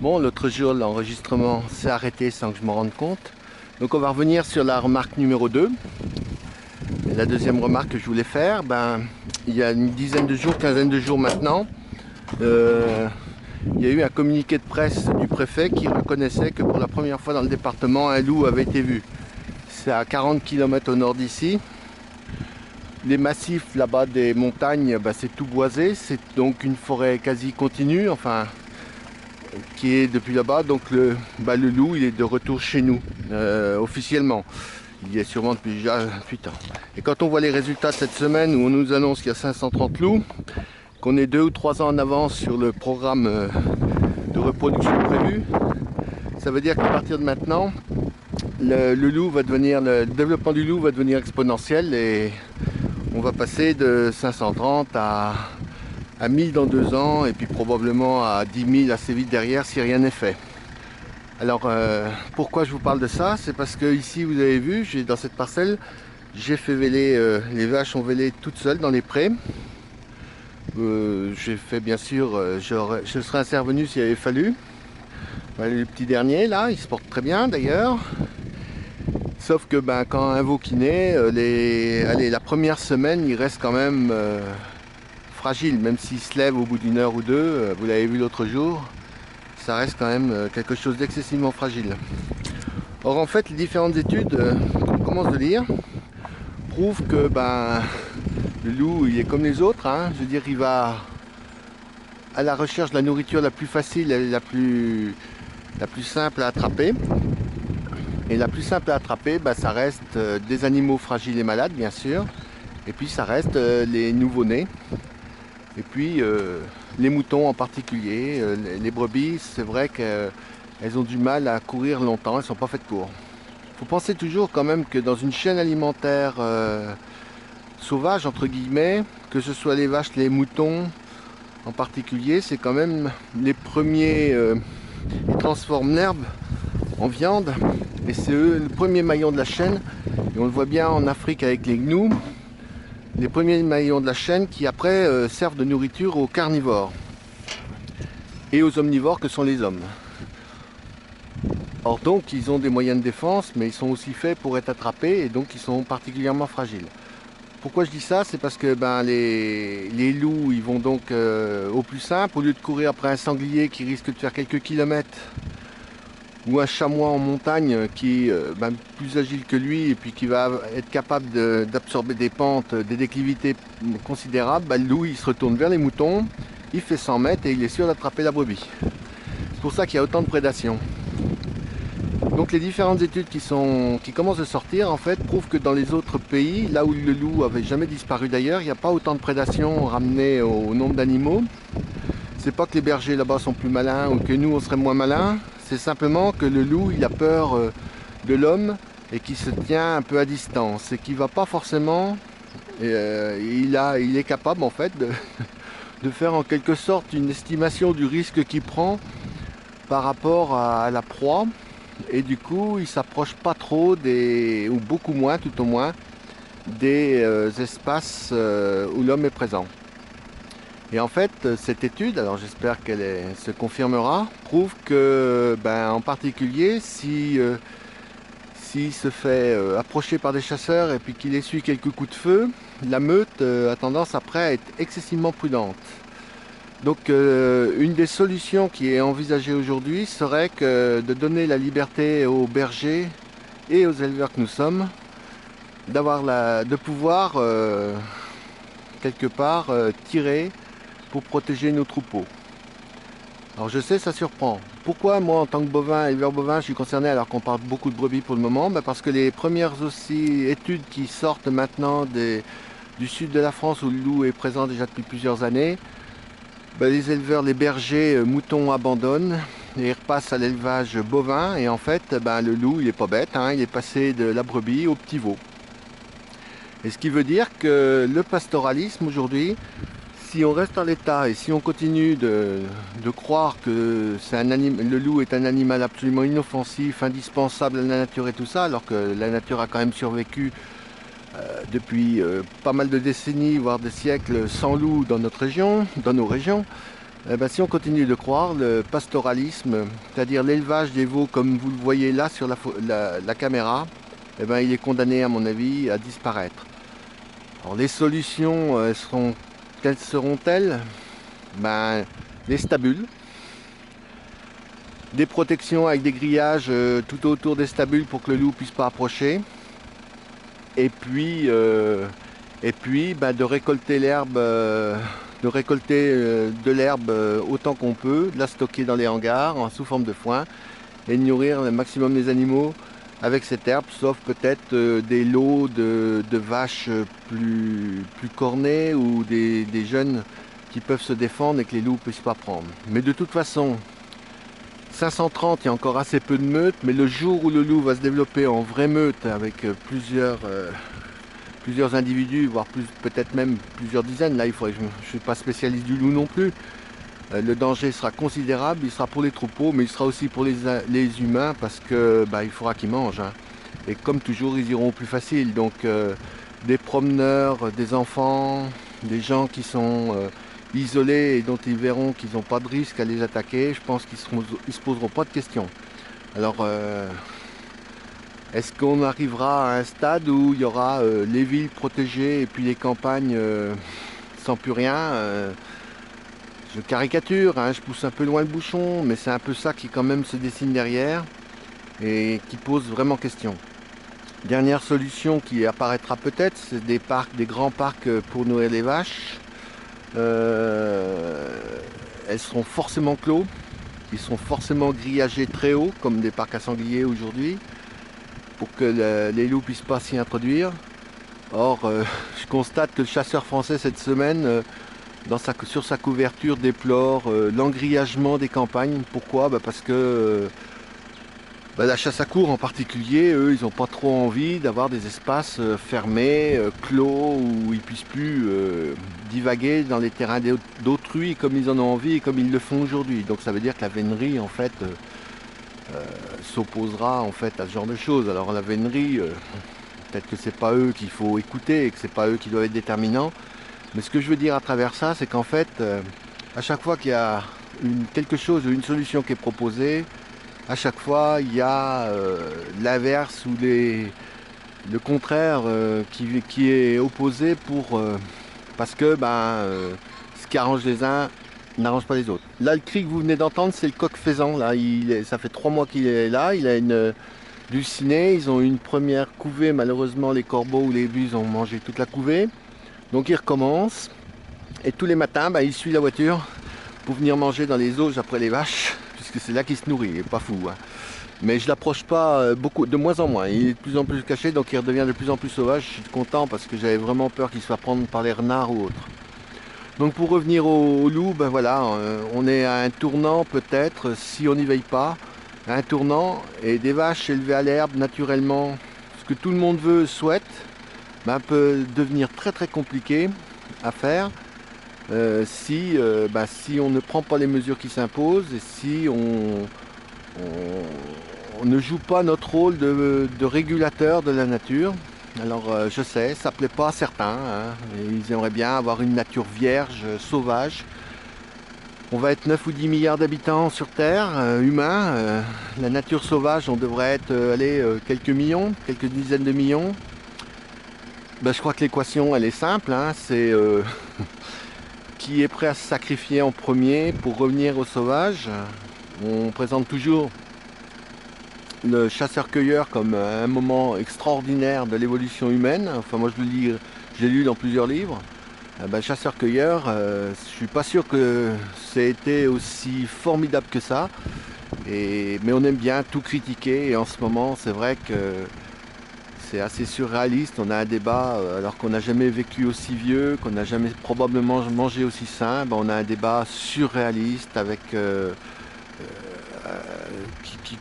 Bon, l'autre jour, l'enregistrement s'est arrêté sans que je m'en rende compte. Donc on va revenir sur la remarque numéro 2. Et la deuxième remarque que je voulais faire, il y a une dizaine de jours, quinzaine de jours maintenant, euh, il y a eu un communiqué de presse du préfet qui reconnaissait que pour la première fois dans le département, un loup avait été vu. C'est à 40 km au nord d'ici. Les massifs là-bas des montagnes, c'est tout boisé. C'est donc une forêt quasi continue, enfin, qui est depuis là-bas. Donc le loup, il est de retour chez nous, officiellement. Il y est sûrement depuis déjà 8 ans. Et quand on voit les résultats de cette semaine où on nous annonce qu'il y a 530 loups, qu'on est 2 ou 3 ans en avance sur le programme de reproduction prévu, ça veut dire qu'à partir de maintenant, le développement du loup va devenir exponentiel et on va passer de 530 à 1000 dans 2 ans et puis probablement à 10 000 assez vite derrière si rien n'est fait. Alors pourquoi je vous parle de ça? C'est parce que ici vous avez vu, dans cette parcelle, j'ai fait véler, les vaches ont vélé toutes seules dans les prés. J'ai fait bien sûr, je serais intervenu s'il avait fallu. Le petit dernier là, il se porte très bien d'ailleurs. Sauf que quand un veau qui naît, la première semaine, il reste quand même fragile, même s'il se lève au bout d'une heure ou deux, vous l'avez vu l'autre jour, ça reste quand même quelque chose d'excessivement fragile. Or en fait, les différentes études qu'on commence de lire prouvent que le loup, il est comme les autres, hein. Je veux dire, il va à la recherche de la nourriture la plus facile et la plus simple à attraper. Et la plus simple à attraper, ça reste des animaux fragiles et malades, bien sûr. Et puis ça reste les nouveau-nés. Et puis les moutons en particulier. Les brebis, c'est vrai qu'elles ont du mal à courir longtemps, elles ne sont pas faites pour. Il faut penser toujours quand même que dans une chaîne alimentaire sauvage, entre guillemets, que ce soit les vaches, les moutons en particulier, c'est quand même les premiers, ils transforment l'herbe en viande. Et c'est eux le premier maillon de la chaîne. Et on le voit bien en Afrique avec les gnous. Les premiers maillons de la chaîne qui après servent de nourriture aux carnivores. Et aux omnivores que sont les hommes. Or donc ils ont des moyens de défense, mais ils sont aussi faits pour être attrapés et donc ils sont particulièrement fragiles. Pourquoi je dis ça? C'est parce que les loups, ils vont donc au plus simple, au lieu de courir après un sanglier qui risque de faire quelques kilomètres, ou un chamois en montagne qui est plus agile que lui et puis qui va être capable d'absorber des pentes, des déclivités considérables, le loup il se retourne vers les moutons, il fait 100 mètres et il est sûr d'attraper la brebis. C'est pour ça qu'il y a autant de prédation. Donc les différentes études qui commencent à sortir en fait prouvent que dans les autres pays, là où le loup avait jamais disparu d'ailleurs, il n'y a pas autant de prédation ramenée au nombre d'animaux. C'est pas que les bergers là-bas sont plus malins ou que nous on serait moins malins, c'est simplement que le loup il a peur de l'homme et qu'il se tient un peu à distance et qu'il va pas forcément, il est capable en fait de faire en quelque sorte une estimation du risque qu'il prend par rapport à la proie et du coup il s'approche pas trop ou beaucoup moins tout au moins, des espaces où l'homme est présent. Et en fait, cette étude, alors j'espère qu'elle se confirmera, prouve que, en particulier, s'il se fait approcher par des chasseurs et puis qu'il essuie quelques coups de feu, la meute a tendance après à être excessivement prudente. Donc, une des solutions qui est envisagée aujourd'hui serait de donner la liberté aux bergers et aux éleveurs que nous sommes, de pouvoir quelque part tirer pour protéger nos troupeaux. Alors je sais, ça surprend. Pourquoi moi en tant que bovin, éleveur bovin, je suis concerné alors qu'on parle beaucoup de brebis pour le moment? Parce que les premières aussi études qui sortent maintenant du sud de la France où le loup est présent déjà depuis plusieurs années, les éleveurs, les bergers, moutons abandonnent et ils repassent à l'élevage bovin et en fait le loup il est pas bête, hein, il est passé de la brebis au petit veau. Et ce qui veut dire que le pastoralisme aujourd'hui, si on reste en l'état et si on continue de croire que le loup est un animal absolument inoffensif, indispensable à la nature et tout ça, alors que la nature a quand même survécu depuis pas mal de décennies, voire des siècles sans loup dans notre région, dans nos régions, Eh ben, si on continue de croire, le pastoralisme, c'est-à-dire l'élevage des veaux comme vous le voyez là sur la caméra, eh ben, il est condamné à mon avis à disparaître. Alors les solutions, quelles seront-elles? Ben, les stabules, des protections avec des grillages tout autour des stabules pour que le loup puisse pas approcher, et puis, ben, de récolter l'herbe, de l'herbe autant qu'on peut, de la stocker dans les hangars sous forme de foin et de nourrir le maximum les animaux avec cette herbe, sauf peut-être des lots de vaches plus cornées ou des jeunes qui peuvent se défendre et que les loups ne puissent pas prendre. Mais de toute façon, 530, il y a encore assez peu de meutes, mais le jour où le loup va se développer en vraie meute avec plusieurs individus, voire peut-être même plusieurs dizaines, là je ne suis pas spécialiste du loup non plus, le danger sera considérable, il sera pour les troupeaux, mais il sera aussi pour les humains parce que il faudra qu'ils mangent, hein. Et comme toujours, ils iront au plus facile. Donc des promeneurs, des enfants, des gens qui sont isolés et dont ils verront qu'ils n'ont pas de risque à les attaquer, je pense qu'ils ne se poseront pas de questions. Alors est-ce qu'on arrivera à un stade où il y aura les villes protégées et puis les campagnes sans plus rien? Je caricature, hein, je pousse un peu loin le bouchon, mais c'est un peu ça qui quand même se dessine derrière et qui pose vraiment question. Dernière solution qui apparaîtra peut-être, c'est des parcs, des grands parcs pour nourrir les vaches. Elles seront forcément clos, ils seront forcément grillagés très haut, comme des parcs à sangliers aujourd'hui, pour que les loups puissent pas s'y introduire. Or, je constate que le chasseur français cette semaine, sur sa couverture, déplore l'engrillagement des campagnes. Pourquoi? Parce que la chasse à courre en particulier, eux, ils n'ont pas trop envie d'avoir des espaces fermés, clos, où ils puissent plus divaguer dans les terrains d'autrui comme ils en ont envie et comme ils le font aujourd'hui. Donc ça veut dire que la vénerie, en fait, s'opposera en fait à ce genre de choses. Alors la vénerie, peut-être que c'est pas eux qu'il faut écouter et que c'est pas eux qui doivent être déterminants. Mais ce que je veux dire à travers ça, c'est qu'en fait, à chaque fois qu'il y a quelque chose, une solution qui est proposée, à chaque fois, il y a l'inverse ou le contraire qui est opposé parce que ce qui arrange les uns n'arrange pas les autres. Là, le cri que vous venez d'entendre, c'est le coq faisan. Là, ça fait 3 mois qu'il est là. Il a du ciné. Ils ont eu une première couvée. Malheureusement, les corbeaux ou les buses ont mangé toute la couvée. Donc il recommence et tous les matins il suit la voiture pour venir manger dans les auges après les vaches, puisque c'est là qu'il se nourrit, il est pas fou, hein. Mais je l'approche pas beaucoup, de moins en moins, il est de plus en plus caché, donc il redevient de plus en plus sauvage. Je suis content parce que j'avais vraiment peur qu'il se fasse prendre par les renards ou autres. Donc pour revenir au loup, voilà, on est à un tournant peut-être, si on n'y veille pas, à un tournant, et des vaches élevées à l'herbe naturellement, ce que tout le monde souhaite, peut devenir très très compliqué à faire si on ne prend pas les mesures qui s'imposent et si on ne joue pas notre rôle de régulateur de la nature. Alors je sais, ça plaît pas à certains, hein, ils aimeraient bien avoir une nature vierge, sauvage. On va être 9 ou 10 milliards d'habitants sur Terre, humains. La nature sauvage, on devrait être quelques millions, quelques dizaines de millions. Je crois que l'équation elle est simple, hein, c'est qui est prêt à se sacrifier en premier pour revenir au sauvage. On présente toujours le chasseur-cueilleur comme un moment extraordinaire de l'évolution humaine. Enfin moi je l'ai lu dans plusieurs livres. Chasseur-cueilleur, je suis pas sûr que c'est été aussi formidable que ça. Mais on aime bien tout critiquer et en ce moment c'est vrai que c'est assez surréaliste. On a un débat, alors qu'on n'a jamais vécu aussi vieux, qu'on n'a jamais probablement mangé aussi sain. On a un débat surréaliste avec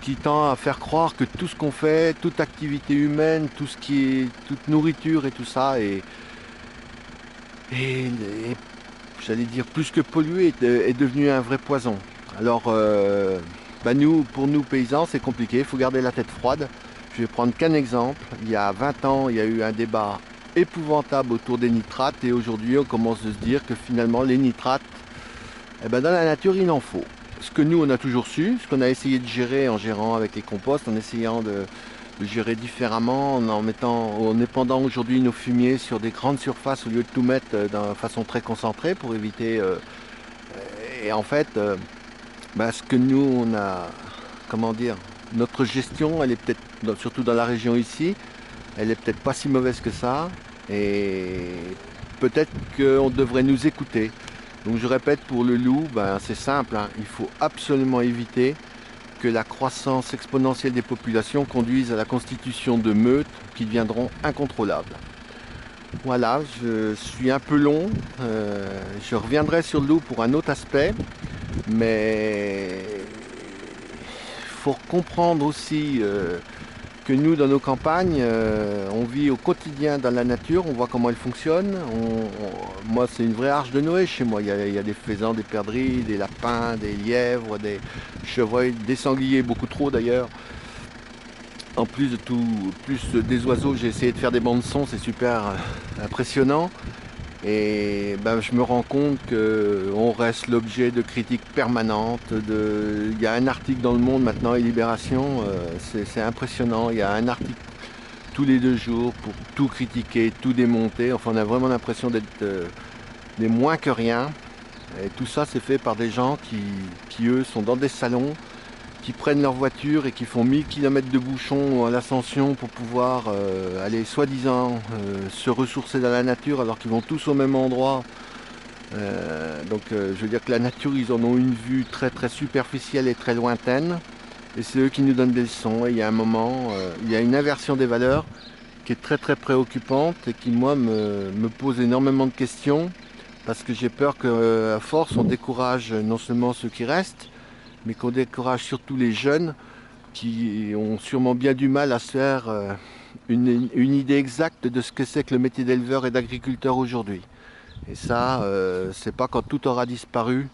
qui tend à faire croire que tout ce qu'on fait, toute activité humaine, tout ce qui est toute nourriture et tout ça est j'allais dire plus que pollué, est devenu un vrai poison. Alors pour nous paysans, c'est compliqué. Il faut garder la tête froide. Je vais prendre qu'un exemple. Il y a 20 ans, il y a eu un débat épouvantable autour des nitrates et aujourd'hui, on commence à se dire que finalement, les nitrates, Eh ben, dans la nature, il en faut. Ce que nous, on a toujours su, ce qu'on a essayé de gérer en gérant avec les composts, en essayant de gérer différemment, en épandant aujourd'hui nos fumiers sur des grandes surfaces au lieu de tout mettre de façon très concentrée pour éviter. Et en fait, ce que nous, on a, comment dire, notre gestion, elle est peut-être, surtout dans la région ici, elle est peut-être pas si mauvaise que ça. Et peut-être qu'on devrait nous écouter. Donc je répète, pour le loup, c'est simple, hein, il faut absolument éviter que la croissance exponentielle des populations conduise à la constitution de meutes qui deviendront incontrôlables. Voilà, je suis un peu long, je reviendrai sur le loup pour un autre aspect, mais il faut comprendre aussi que nous, dans nos campagnes, on vit au quotidien dans la nature, on voit comment elle fonctionne. Moi, c'est une vraie arche de Noé chez moi. Il y a des faisans, des perdrix, des lapins, des lièvres, des chevreuils, des sangliers, beaucoup trop d'ailleurs. En plus de tout, plus des oiseaux, j'ai essayé de faire des bandes son, c'est super impressionnant. Et je me rends compte qu'on reste l'objet de critiques permanentes. Il y a un article dans Le Monde maintenant et Libération, c'est impressionnant. Il y a un article tous les 2 jours pour tout critiquer, tout démonter. Enfin, on a vraiment l'impression d'être des moins que rien. Et tout ça, c'est fait par des gens qui, eux, sont dans des salons, qui prennent leur voiture et qui font 1000 km de bouchons à l'ascension pour pouvoir aller soi-disant se ressourcer dans la nature alors qu'ils vont tous au même endroit. Je veux dire que la nature, ils en ont une vue très très superficielle et très lointaine. Et c'est eux qui nous donnent des leçons. Et il y a un moment, il y a une inversion des valeurs qui est très très préoccupante et qui, moi, me pose énormément de questions parce que j'ai peur qu'à force, on décourage non seulement ceux qui restent, mais qu'on décourage surtout les jeunes qui ont sûrement bien du mal à se faire une idée exacte de ce que c'est que le métier d'éleveur et d'agriculteur aujourd'hui. Et ça, c'est pas quand tout aura disparu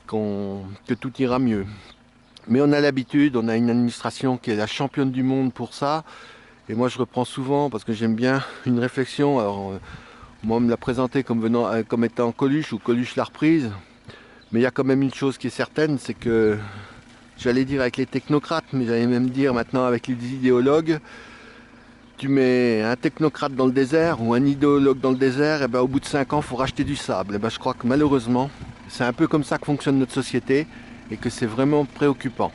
que tout ira mieux. Mais on a l'habitude, on a une administration qui est la championne du monde pour ça. Et moi, je reprends souvent, parce que j'aime bien une réflexion. Alors, moi, on me l'a présenté comme étant Coluche, ou Coluche l'a reprise. Mais il y a quand même une chose qui est certaine, c'est que, j'allais dire avec les technocrates, mais j'allais même dire maintenant avec les idéologues, tu mets un technocrate dans le désert ou un idéologue dans le désert, et au bout de 5 ans, il faut racheter du sable. Je crois que malheureusement, c'est un peu comme ça que fonctionne notre société et que c'est vraiment préoccupant.